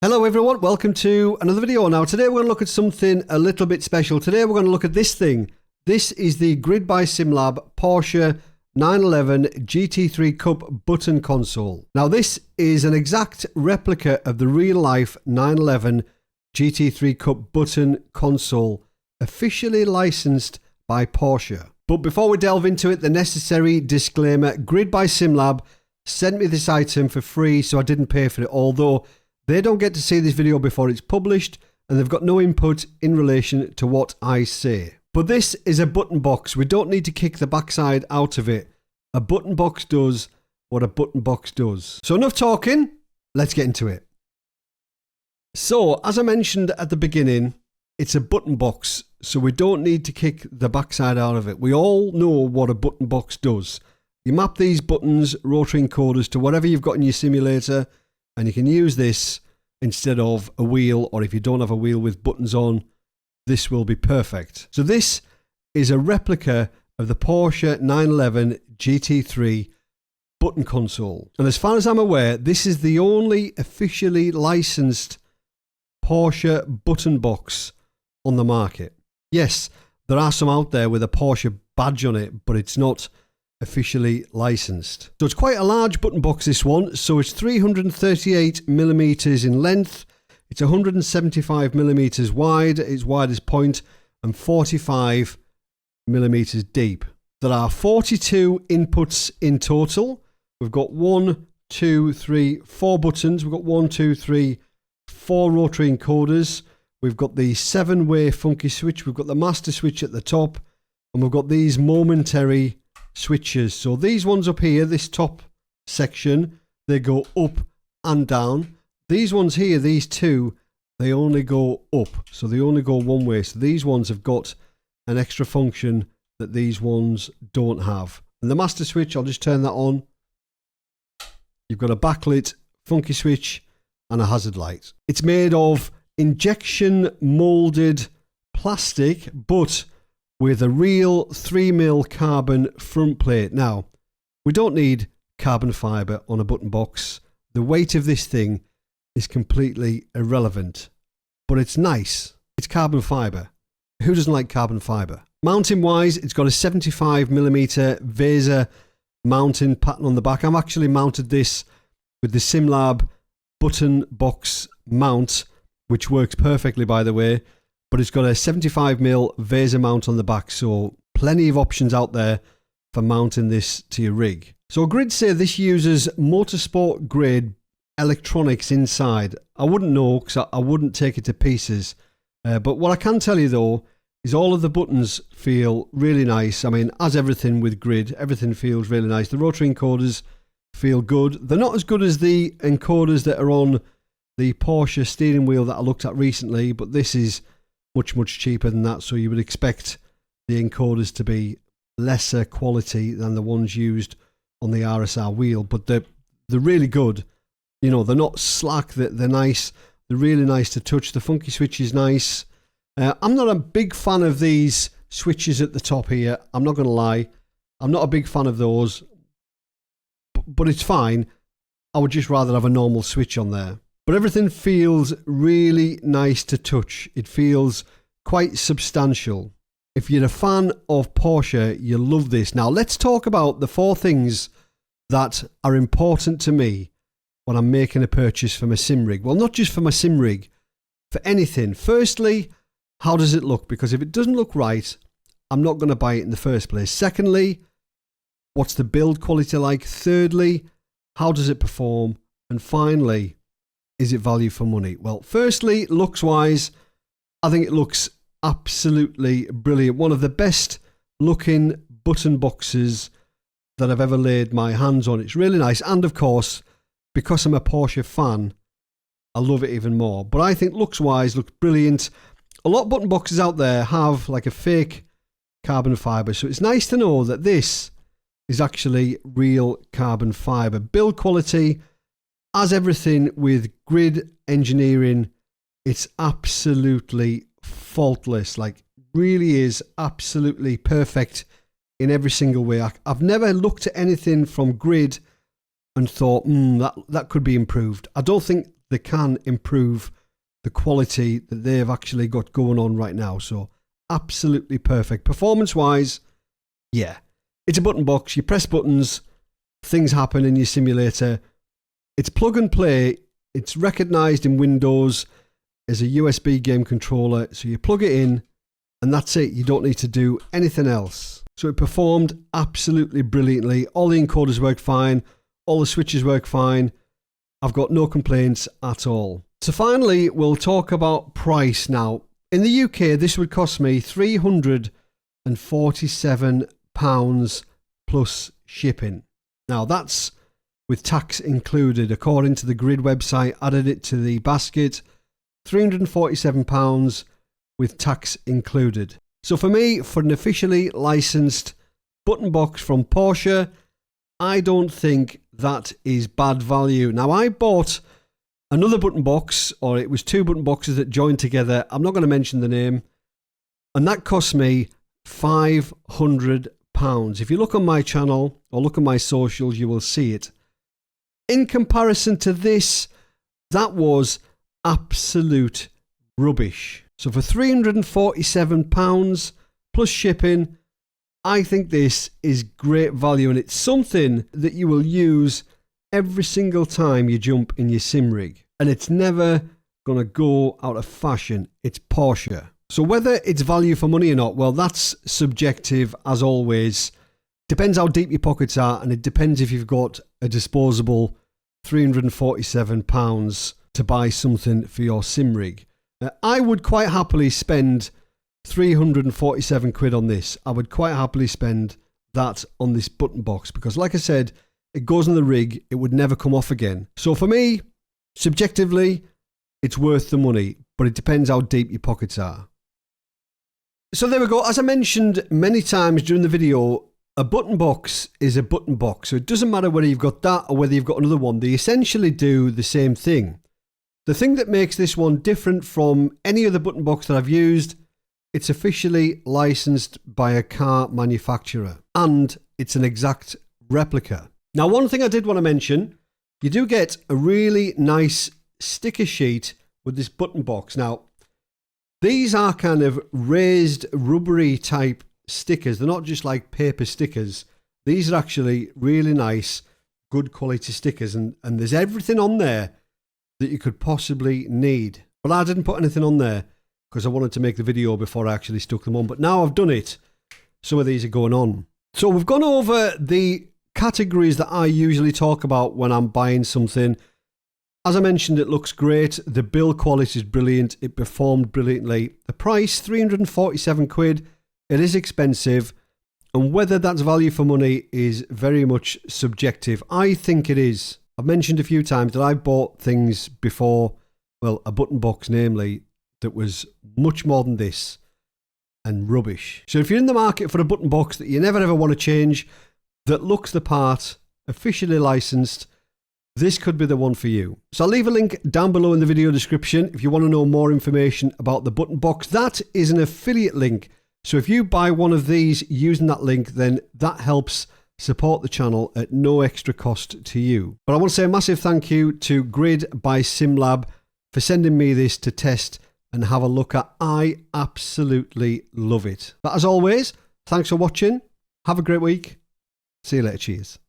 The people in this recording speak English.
Hello everyone, welcome to another video. Now today we're going to look at something a little bit special. Today we're going to look at this thing. This is the Grid by SimLab Porsche 911 GT3 Cup button console. Now this is an exact replica of the real life 911 GT3 Cup button console, officially licensed by Porsche. But before we delve into it, the necessary disclaimer: Grid by SimLab sent me this item for free, so I didn't pay for it, although they don't get to see this video before it's published, and they've got no input in relation to what I say. But this is a button box. We don't need to kick the backside out of it. A button box does what a button box does. So enough talking, let's get into it. So, as I mentioned at the beginning, it's a button box, so we don't need to kick the backside out of it. We all know what a button box does. You map these buttons, rotary encoders, to whatever you've got in your simulator, and you can use this instead of a wheel, or if you don't have a wheel with buttons on, this will be perfect. So this is a replica of the Porsche 911 GT3 button console. And as far as I'm aware, this is the only officially licensed Porsche button box on the market. Yes, there are some out there with a Porsche badge on it, but it's not officially licensed. So it's quite a large button box, this one. So it's 338 millimeters in length, it's 175 millimeters wide, its widest point, and 45 millimeters deep. There are 42 inputs in total. We've got 4 buttons. We've got 4 rotary encoders. We've got the 7-way funky switch. We've got the master switch at the top, and we've got these momentary switches. So these ones up here, this top section, they go up and down. These ones here, these two, they only go up, so they only go one way. So these ones have got an extra function that these ones don't have. And the master switch, I'll just turn that on. You've got a backlit funky switch and a hazard light. It's made of injection molded plastic, but with a real 3mm carbon front plate. Now, we don't need carbon fibre on a button box. The weight of this thing is completely irrelevant, but it's nice. It's carbon fibre. Who doesn't like carbon fibre? Mounting wise, it's got a 75mm Vaser mounting pattern on the back. I've actually mounted this with the SimLab button box mount, which works perfectly, by the way. But it's got a 75mm Vaser mount on the back, so plenty of options out there for mounting this to your rig. So Grid say this uses motorsport grade electronics inside. I wouldn't know, because I wouldn't take it to pieces. But what I can tell you though is all of the buttons feel really nice. I mean, as everything with Grid, everything feels really nice. The rotary encoders feel good. They're not as good as the encoders that are on the Porsche steering wheel that I looked at recently, but this is much cheaper than that, so you would expect the encoders to be lesser quality than the ones used on the RSR wheel, but they're really good. You know, they're not slack, they're nice, they're really nice to touch. The funky switch is nice. I'm not a big fan of these switches at the top here, I'm not going to lie. I'm not a big fan of those, but it's fine. I would just rather have a normal switch on there. But everything feels really nice to touch. It feels quite substantial. If you're a fan of Porsche, you'll love this. Now, let's talk about the 4 things that are important to me when I'm making a purchase for my sim rig. Well, not just for my sim rig, for anything. Firstly, how does it look? Because if it doesn't look right, I'm not going to buy it in the first place. Secondly, what's the build quality like? Thirdly, how does it perform? And finally, is it value for money? Well, firstly, looks wise, I think it looks absolutely brilliant. One of the best looking button boxes that I've ever laid my hands on. It's really nice. And of course, because I'm a Porsche fan, I love it even more. But I think looks wise, looks brilliant. A lot of button boxes out there have like a fake carbon fibre. So it's nice to know that this is actually real carbon fibre. Build quality, as everything with Grid engineering, it's absolutely faultless. Like, really is absolutely perfect in every single way. I've never looked at anything from Grid and thought, that could be improved. I don't think they can improve the quality that they've actually got going on right now. So absolutely perfect. Performance-wise, yeah. It's a button box. You press buttons, things happen in your simulator. It's plug and play. It's recognized in Windows as a USB game controller. So you plug it in and that's it. You don't need to do anything else. So it performed absolutely brilliantly. All the encoders work fine. All the switches work fine. I've got no complaints at all. So finally, we'll talk about price now. In the UK, this would cost me £347 plus shipping. Now that's with tax included. According to the Grid website, added it to the basket, £347 with tax included. So for me, for an officially licensed button box from Porsche, I don't think that is bad value. Now I bought another button box, or it was two button boxes that joined together. I'm not going to mention the name. And that cost me £500. If you look on my channel or look on my socials, you will see it. In comparison to this, that was absolute rubbish. So for £347 plus shipping, I think this is great value, and it's something that you will use every single time you jump in your sim rig. And it's never going to go out of fashion. It's Porsche. So whether it's value for money or not, well, that's subjective as always. Depends how deep your pockets are, and it depends if you've got a disposable £347 to buy something for your sim rig. I would quite happily spend 347 quid on this. I would quite happily spend that on this button box because, like I said, it goes in the rig. It would never come off again. So for me, subjectively, it's worth the money, but it depends how deep your pockets are. So there we go. As I mentioned many times during the video, a button box is a button box. So it doesn't matter whether you've got that or whether you've got another one. They essentially do the same thing. The thing that makes this one different from any other button box that I've used, it's officially licensed by a car manufacturer and it's an exact replica. Now, one thing I did want to mention, you do get a really nice sticker sheet with this button box. Now, these are kind of raised rubbery type stickers. They're not just like paper stickers. These are actually really nice, good quality stickers. And there's everything on there that you could possibly need. But I didn't put anything on there because I wanted to make the video before I actually stuck them on. But now I've done it, some of these are going on. So we've gone over the categories that I usually talk about when I'm buying something. As I mentioned, it looks great. The build quality is brilliant. It performed brilliantly. The price, 347 quid. It is expensive. And whether that's value for money is very much subjective. I think it is. I've mentioned a few times that I've bought things before, well, a button box namely, that was much more than this and rubbish. So if you're in the market for a button box that you never ever want to change, that looks the part, officially licensed, this could be the one for you. So I'll leave a link down below in the video description if you want to know more information about the button box. That is an affiliate link. So if you buy one of these using that link, then that helps support the channel at no extra cost to you. But I want to say a massive thank you to Grid by SimLab for sending me this to test and have a look at. I absolutely love it. But as always, thanks for watching. Have a great week. See you later. Cheers.